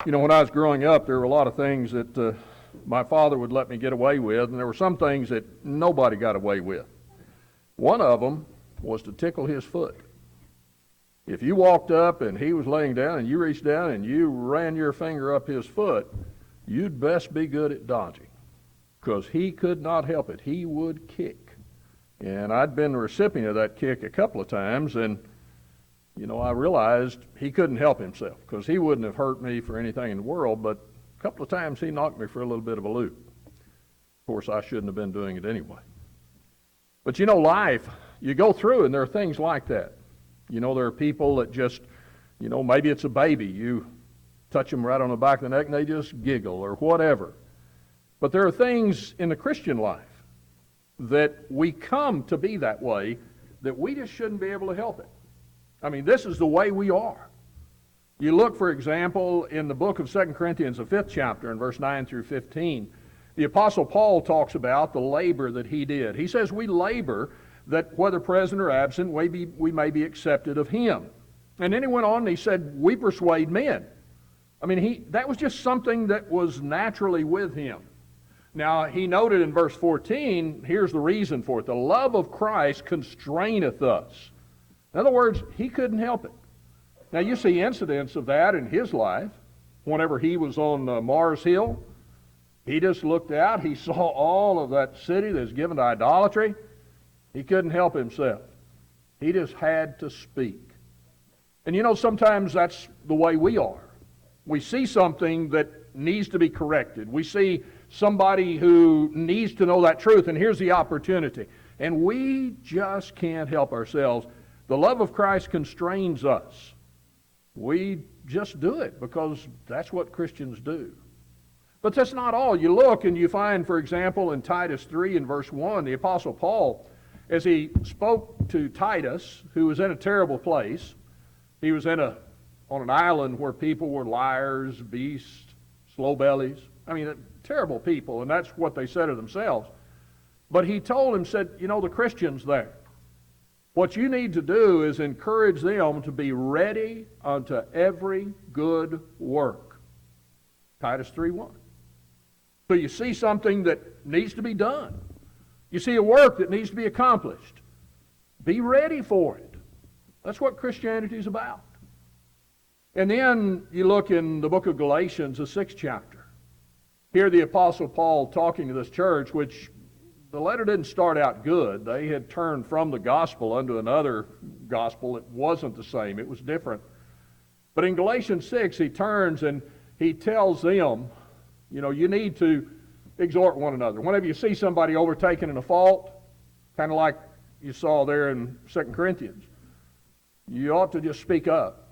You know, when I was growing up, there were a lot of things that my father would let me get away with, and there were some things that nobody got away with. One of them was to tickle his foot. If you walked up and he was laying down and you reached down and you ran your finger up his foot, you'd best be good at dodging, because he could not help it. He would kick. And I'd been the recipient of that kick a couple of times, and I realized he couldn't help himself, because he wouldn't have hurt me for anything in the world, but a couple of times he knocked me for a little bit of a loop. Of course, I shouldn't have been doing it anyway. But life, you go through and there are things like that. There are people that just, maybe it's a baby. You touch them right on the back of the neck and they just giggle or whatever. But there are things in the Christian life that we come to be that way, that we just shouldn't be able to help it. I mean, this is the way we are. You look, for example, in the book of 2 Corinthians, the 5th chapter, in verse 9 through 15, the Apostle Paul talks about the labor that he did. He says, we labor that whether present or absent, we may be accepted of him. And then he went on and he said, we persuade men. I mean, that was just something that was naturally with him. Now, he noted in verse 14, here's the reason for it. The love of Christ constraineth us. In other words, he couldn't help it. Now, you see incidents of that in his life. Whenever he was on Mars Hill, he just looked out. He saw all of that city that's given to idolatry. He couldn't help himself. He just had to speak. And sometimes that's the way we are. We see something that needs to be corrected. We see somebody who needs to know that truth, and here's the opportunity. And we just can't help ourselves. The love of Christ constrains us. We just do it because that's what Christians do. But that's not all. You look and you find, for example, in Titus 3 and verse 1, the Apostle Paul, as he spoke to Titus, who was in a terrible place, he was on an island where people were liars, beasts, slow bellies. I mean, terrible people, and that's what they said of themselves. But he told him, said, the Christians there, what you need to do is encourage them to be ready unto every good work. Titus 3:1. So you see something that needs to be done. You see a work that needs to be accomplished. Be ready for it. That's what Christianity is about. And then you look in the book of Galatians, the 6th chapter. Here the Apostle Paul talking to this church, which the letter didn't start out good. They had turned from the gospel unto another gospel. It wasn't the same. It was different. But in Galatians 6, he turns and he tells them, you need to exhort one another. Whenever you see somebody overtaken in a fault, kind of like you saw there in 2 Corinthians, you ought to just speak up.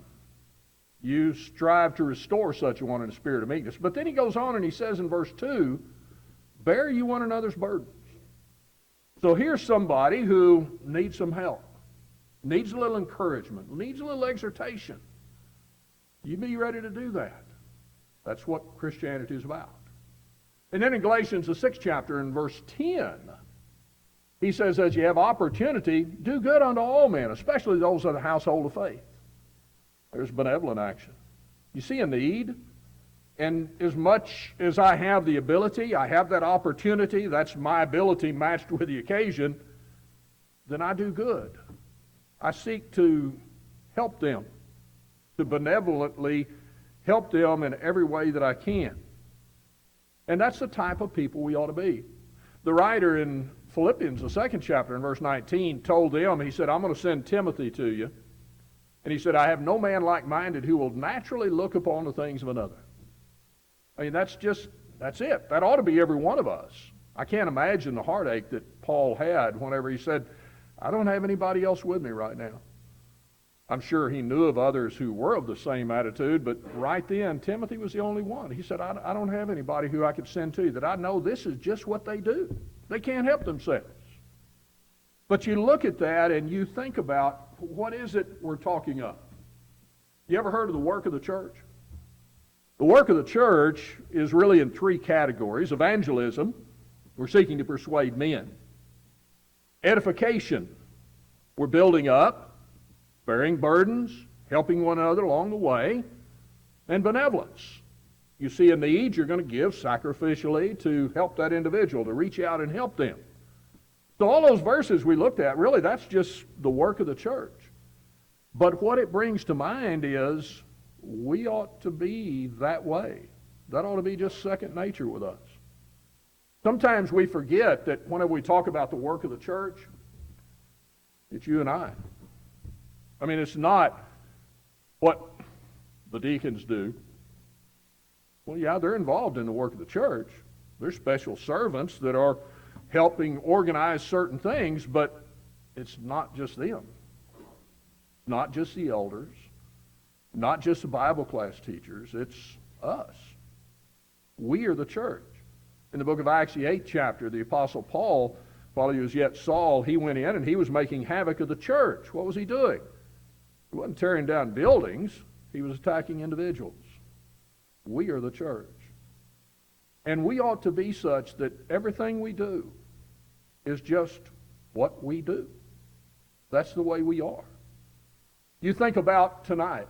You strive to restore such a one in a spirit of meekness. But then he goes on and he says in verse 2, bear you one another's burdens. So here's somebody who needs some help, needs a little encouragement, needs a little exhortation. You be ready to do that. That's what Christianity is about. And then in Galatians, the 6th chapter, in verse 10, he says, as you have opportunity, do good unto all men, especially those of the household of faith. There's benevolent action. You see a need, and as much as I have the ability, I have that opportunity, that's my ability matched with the occasion, then I do good. I seek to help them, to benevolently help them in every way that I can. And that's the type of people we ought to be. The writer in Philippians, the 2nd chapter, in verse 19, told them, he said, I'm going to send Timothy to you. And he said, I have no man like-minded who will naturally look upon the things of another. I mean, that's it. That ought to be every one of us. I can't imagine the heartache that Paul had whenever he said, I don't have anybody else with me right now. I'm sure he knew of others who were of the same attitude, but right then, Timothy was the only one. He said, I don't have anybody who I could send to you that I know this is just what they do. They can't help themselves. But you look at that and you think about, what is it we're talking of? You ever heard of the work of the church? The work of the church is really in 3 categories. Evangelism, we're seeking to persuade men. Edification, we're building up, bearing burdens, helping one another along the way. And benevolence, You see a need, you're going to give sacrificially to help that individual, to reach out and help them. So all those verses we looked at, really, that's just the work of the church. But what it brings to mind is we ought to be that way. That ought to be just second nature with us. Sometimes we forget that whenever we talk about the work of the church, it's you and I. I mean, it's not what the deacons do. Well, yeah, they're involved in the work of the church. They're special servants that are helping organize certain things, but it's not just them. Not just the elders, not just the Bible class teachers, it's us. We are the church. In the book of Acts, the 8th chapter, the Apostle Paul, while he was yet Saul, he went in and he was making havoc of the church. What was he doing? He wasn't tearing down buildings. He was attacking individuals. We are the church. And we ought to be such that everything we do is just what we do. That's the way we are. You think about tonight.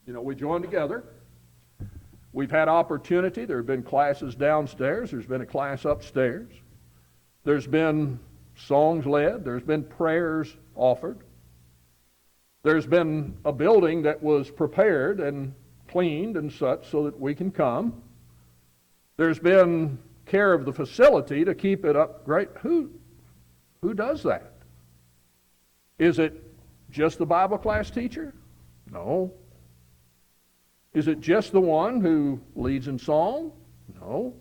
You know, we joined together. We've had opportunity. There have been classes downstairs. There's been a class upstairs. There's been songs led. There's been prayers offered. There's been a building that was prepared and cleaned and such so that we can come. There's been care of the facility to keep it up great. Who does that? Is it just the Bible class teacher? No. Is it just the one who leads in song? No.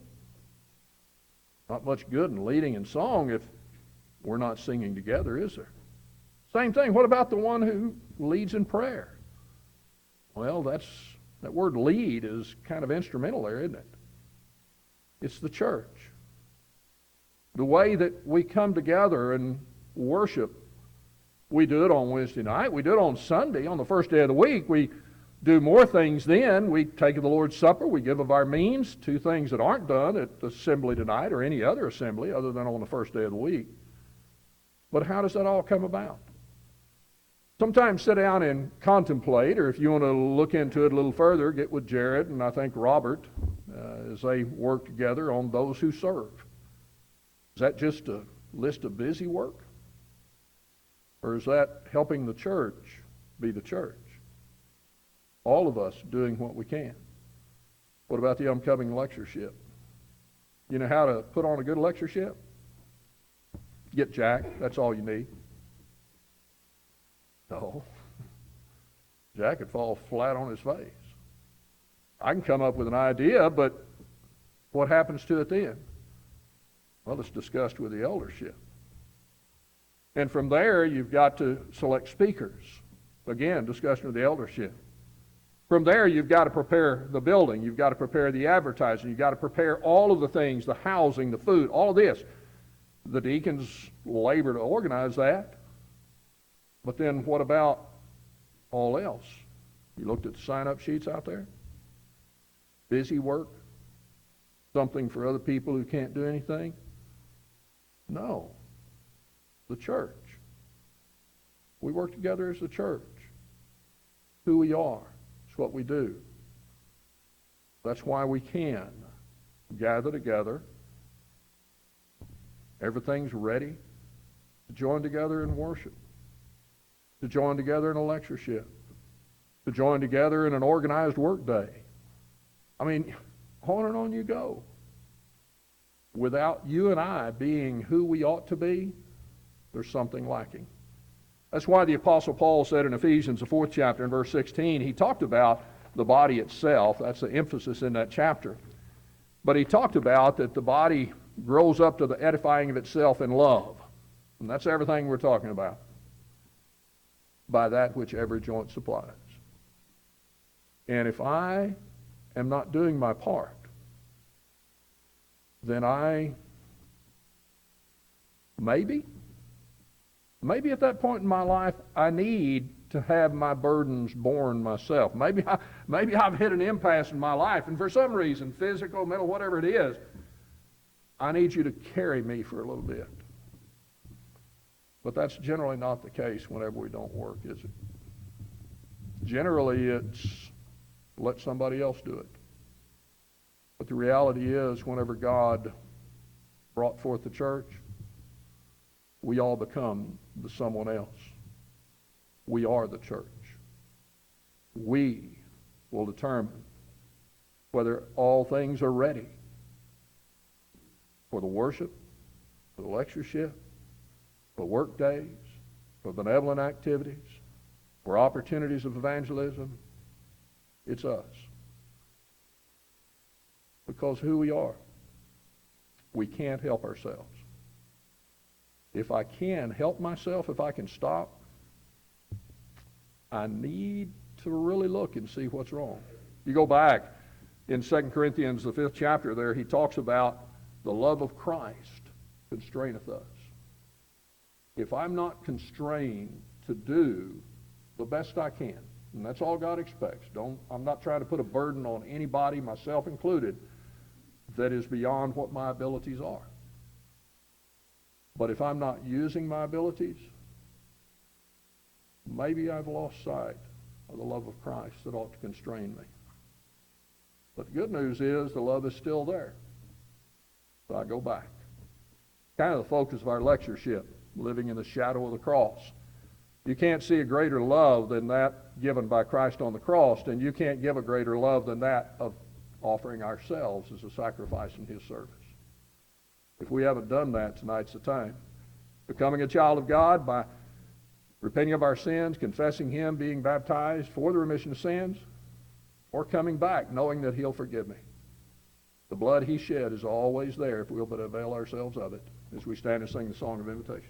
Not much good in leading in song if we're not singing together, is there? Same thing. What about the one who leads in prayer? Well, that word lead is kind of instrumental there, isn't it? It's the church. The way that we come together and worship, we do it on Wednesday night. We do it on Sunday, on the first day of the week. We do more things then. We take the Lord's Supper. We give of our means, two things that aren't done at the assembly tonight or any other assembly other than on the first day of the week. But how does that all come about? Sometimes sit down and contemplate, or if you want to look into it a little further, get with Jared and I think Robert as they work together on those who serve. Is that just a list of busy work? Or is that helping the church be the church? All of us doing what we can. What about the upcoming lectureship? You know how to put on a good lectureship? Get Jack. That's all you need. No. Jack would fall flat on his face. I can come up with an idea, but what happens to it then? Well, it's discussed with the eldership. And from there, you've got to select speakers. Again, discussion with the eldership. From there, you've got to prepare the building. You've got to prepare the advertising. You've got to prepare all of the things, the housing, the food, all of this. The deacons labor to organize that. But then what about all else? You looked at the sign-up sheets out there? Busy work? Something for other people who can't do anything? No. The church. We work together as the church. Who we are. It's what we do. That's why we can gather together. Everything's ready to join together in worship, to join together in a lectureship, to join together in an organized work day. I mean, on and on you go. Without you and I being who we ought to be, there's something lacking. That's why the Apostle Paul said in Ephesians, the 4th chapter, in verse 16, he talked about the body itself. That's the emphasis in that chapter. But he talked about that the body grows up to the edifying of itself in love. And that's everything we're talking about. By that which every joint supplies. And if I am not doing my part, then I maybe at that point in my life, I need to have my burdens borne myself. Maybe I've hit an impasse in my life, and for some reason, physical, mental, whatever it is, I need you to carry me for a little bit. But that's generally not the case whenever we don't work, is it? Generally, it's let somebody else do it. But the reality is, whenever God brought forth the church, we all become the someone else. We are the church. We will determine whether all things are ready for the worship, for the lectureship, for work days, for benevolent activities, for opportunities of evangelism. It's us. Because who we are, we can't help ourselves. If I can help myself, if I can stop, I need to really look and see what's wrong. You go back in 2 Corinthians, the 5th chapter there, he talks about the love of Christ constraineth us. If I'm not constrained to do the best I can, and that's all God expects. I'm not trying to put a burden on anybody, myself included, that is beyond what my abilities are. But if I'm not using my abilities, maybe I've lost sight of the love of Christ that ought to constrain me. But the good news is the love is still there. So I go back. Kind of the focus of our lectureship, living in the shadow of the cross. You can't see a greater love than that given by Christ on the cross, and you can't give a greater love than that of offering ourselves as a sacrifice in his service. If we haven't done that, tonight's the time. Becoming a child of God by repenting of our sins, confessing him, being baptized for the remission of sins, or coming back knowing that he'll forgive me. The blood he shed is always there if we'll but avail ourselves of it as we stand and sing the song of invitation.